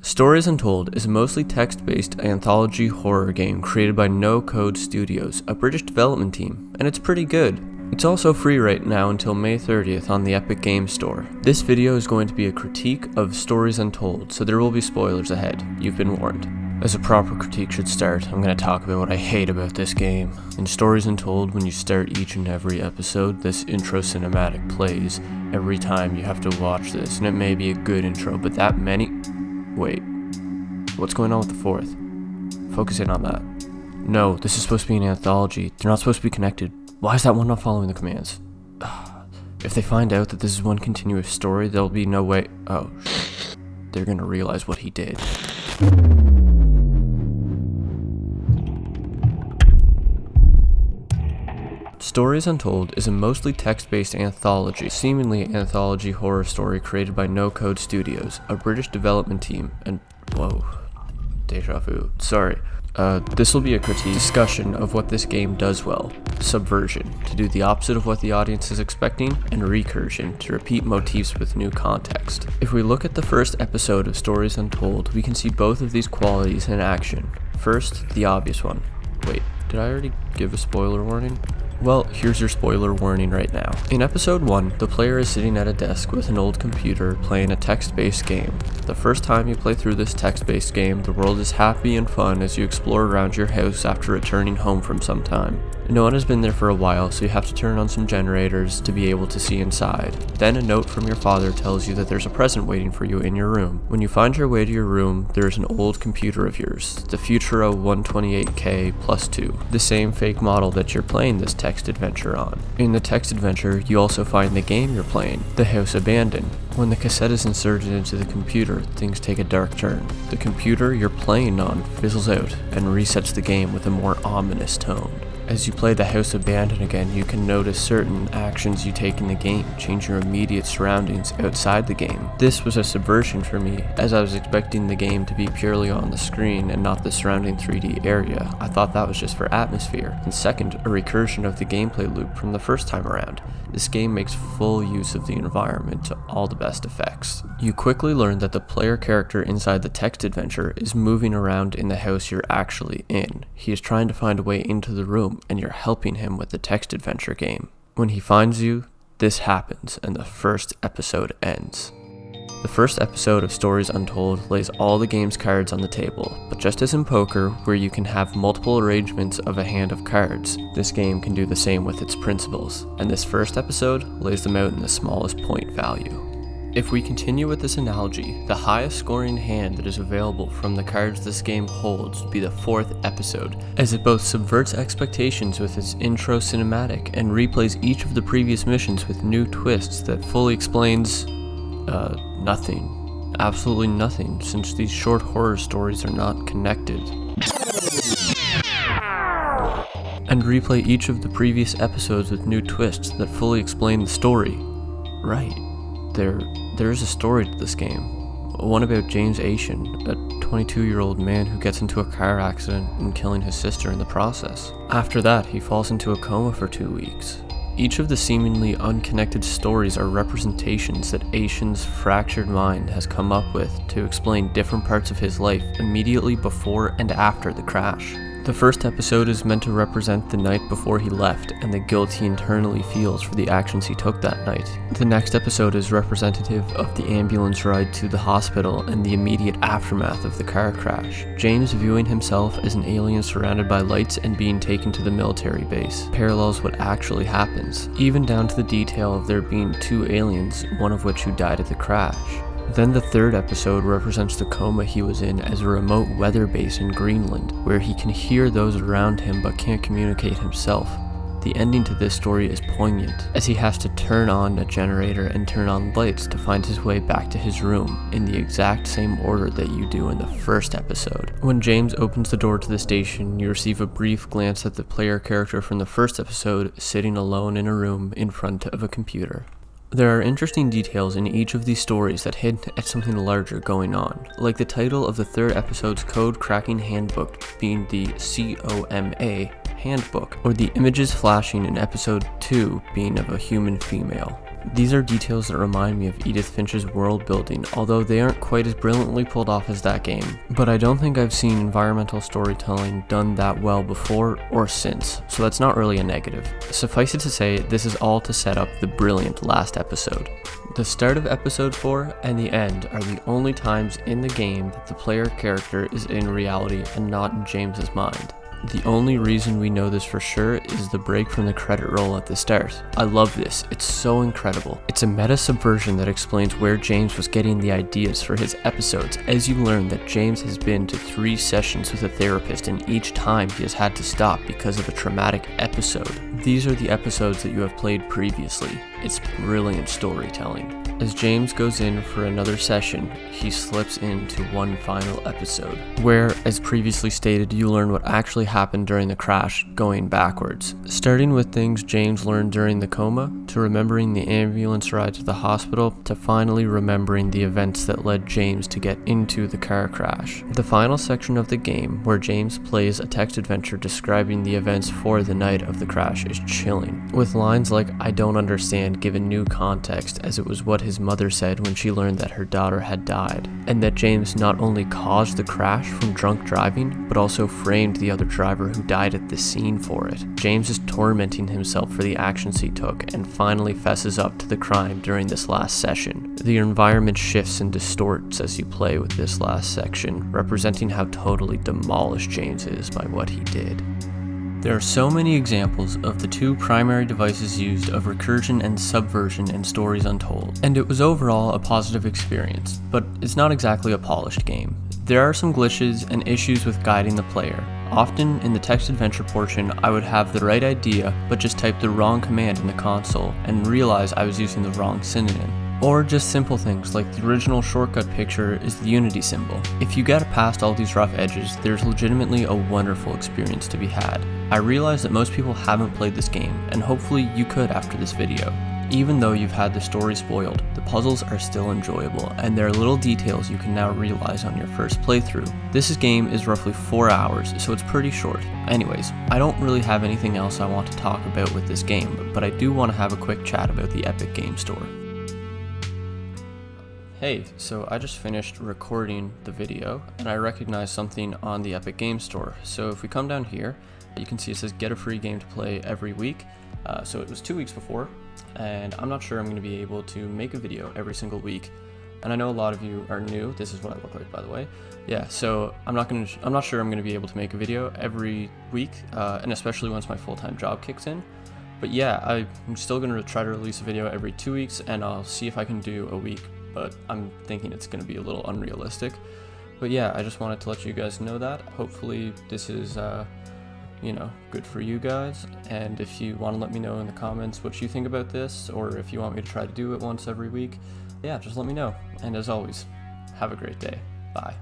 Stories Untold is a mostly text-based anthology horror game created by No Code Studios, a British development team, and it's pretty good. It's also free right now until May 30th on the Epic Games Store. This video is going to be a critique of Stories Untold, so there will be spoilers ahead. You've been warned. As a proper critique should start, I'm going to talk about what I hate about this game. In Stories Untold, when you start each and every episode, this intro cinematic plays every time you have to watch this, and it may be a good intro, but that many... Wait, what's going on with the fourth? Focus in on that. No, this is supposed to be an anthology. They're not supposed to be connected. Why is that one not following the commands? If they find out that this is one continuous story, there'll be no way... Oh, shit. They're gonna realize what he did. Stories Untold is a mostly text-based anthology, seemingly anthology horror story created by No Code Studios, a British development team, and whoa, deja vu, sorry. This will be a critique discussion of what this game does well. Subversion, to do the opposite of what the audience is expecting, and Recursion, to repeat motifs with new context. If we look at the first episode of Stories Untold, we can see both of these qualities in action. First, the obvious one. Wait, did I already give a spoiler warning? Well, here's your spoiler warning right now. In episode 1, the player is sitting at a desk with an old computer playing a text-based game. The first time you play through this text-based game, the world is happy and fun as you explore around your house after returning home from some time. No one has been there for a while, so you have to turn on some generators to be able to see inside. Then a note from your father tells you that there's a present waiting for you in your room. When you find your way to your room, there's an old computer of yours, the Futuro 128K Plus 2, the same fake model that you're playing this text adventure on. In the text adventure, you also find the game you're playing, The House Abandoned. When the cassette is inserted into the computer, things take a dark turn. The computer you're playing on fizzles out and resets the game with a more ominous tone. As you play The House Abandoned again, you can notice certain actions you take in the game change your immediate surroundings outside the game. This was a subversion for me, as I was expecting the game to be purely on the screen and not the surrounding 3D area. I thought that was just for atmosphere. And second, a recursion of the gameplay loop from the first time around. This game makes full use of the environment to all the best effects. You quickly learn that the player character inside the text adventure is moving around in the house you're actually in. He is trying to find a way into the room, and you're helping him with the text adventure game. When he finds you, this happens, and the first episode ends. The first episode of Stories Untold lays all the game's cards on the table, but just as in poker, where you can have multiple arrangements of a hand of cards, this game can do the same with its principles, and this first episode lays them out in the smallest point value. If we continue with this analogy, the highest scoring hand that is available from the cards this game holds would be the fourth episode, as it both subverts expectations with its intro cinematic and replays each of the previous missions with new twists that fully explains nothing. Absolutely nothing, since these short horror stories are not connected. And replay each of the previous episodes with new twists that fully explain the story. Right. There is a story to this game. One about James Asian, a 22-year-old man who gets into a car accident and killing his sister in the process. After that, he falls into a coma for 2 weeks. Each of the seemingly unconnected stories are representations that Asian's fractured mind has come up with to explain different parts of his life immediately before and after the crash. The first episode is meant to represent the night before he left and the guilt he internally feels for the actions he took that night. The next episode is representative of the ambulance ride to the hospital and the immediate aftermath of the car crash. James viewing himself as an alien surrounded by lights and being taken to the military base parallels what actually happens, even down to the detail of there being 2 aliens, one of which who died at the crash. Then the third episode represents the coma he was in as a remote weather base in Greenland, where he can hear those around him but can't communicate himself. The ending to this story is poignant, as he has to turn on a generator and turn on lights to find his way back to his room, in the exact same order that you do in the first episode. When James opens the door to the station, you receive a brief glance at the player character from the first episode sitting alone in a room in front of a computer. There are interesting details in each of these stories that hint at something larger going on, like the title of the third episode's code cracking handbook being the COMA handbook, or the images flashing in episode 2 being of a human female. These are details that remind me of Edith Finch's world building, although they aren't quite as brilliantly pulled off as that game. But I don't think I've seen environmental storytelling done that well before or since, so that's not really a negative. Suffice it to say, this is all to set up the brilliant last episode. The start of episode 4 and the end are the only times in the game that the player character is in reality and not in James's mind. The only reason we know this for sure is the break from the credit roll at the start. I love this, it's so incredible. It's a meta subversion that explains where James was getting the ideas for his episodes, as you learn that James has been to 3 sessions with a therapist and each time he has had to stop because of a traumatic episode. These are the episodes that you have played previously. It's brilliant storytelling. As James goes in for another session, he slips into one final episode, where, as previously stated, you learn what actually happened during the crash, going backwards. Starting with things James learned during the coma, to remembering the ambulance ride to the hospital, to finally remembering the events that led James to get into the car crash. The final section of the game, where James plays a text adventure describing the events for the night of the crash, is chilling, with lines like "I don't understand" given new context, as it was what his mother said when she learned that her daughter had died, and that James not only caused the crash from drunk driving, but also framed the other driver who died at the scene for it. James is tormenting himself for the actions he took, and finally fesses up to the crime during this last session. The environment shifts and distorts as you play with this last section, representing how totally demolished James is by what he did. There are so many examples of the 2 primary devices used of Recursion and Subversion in Stories Untold, and it was overall a positive experience, but it's not exactly a polished game. There are some glitches and issues with guiding the player. Often in the text adventure portion, I would have the right idea, but just type the wrong command in the console and realize I was using the wrong synonym. Or just simple things like the original shortcut picture is the Unity symbol. If you get past all these rough edges, there's legitimately a wonderful experience to be had. I realize that most people haven't played this game, and hopefully you could after this video. Even though you've had the story spoiled, the puzzles are still enjoyable, and there are little details you can now realize on your first playthrough. This game is roughly 4 hours, so it's pretty short. Anyways, I don't really have anything else I want to talk about with this game, but I do want to have a quick chat about the Epic Game Store. Hey, so I just finished recording the video, and I recognized something on the Epic Game Store. So if we come down here, you can see it says get a free game to play every week. So it was 2 weeks before, and I'm not sure I'm going to be able to make a video every single week. And I know a lot of you are new. This is what I look like, by the way. Yeah, so I'm not sure I'm going to be able to make a video every week, and especially once my full-time job kicks in. But yeah, I'm still going to try to release a video every 2 weeks, and I'll see if I can do a week, but I'm thinking it's going to be a little unrealistic. But yeah, I just wanted to let you guys know that. Hopefully this is good for you guys, and if you want to let me know in the comments what you think about this, or if you want me to try to do it once every week, yeah, just let me know. And as always, have a great day. Bye.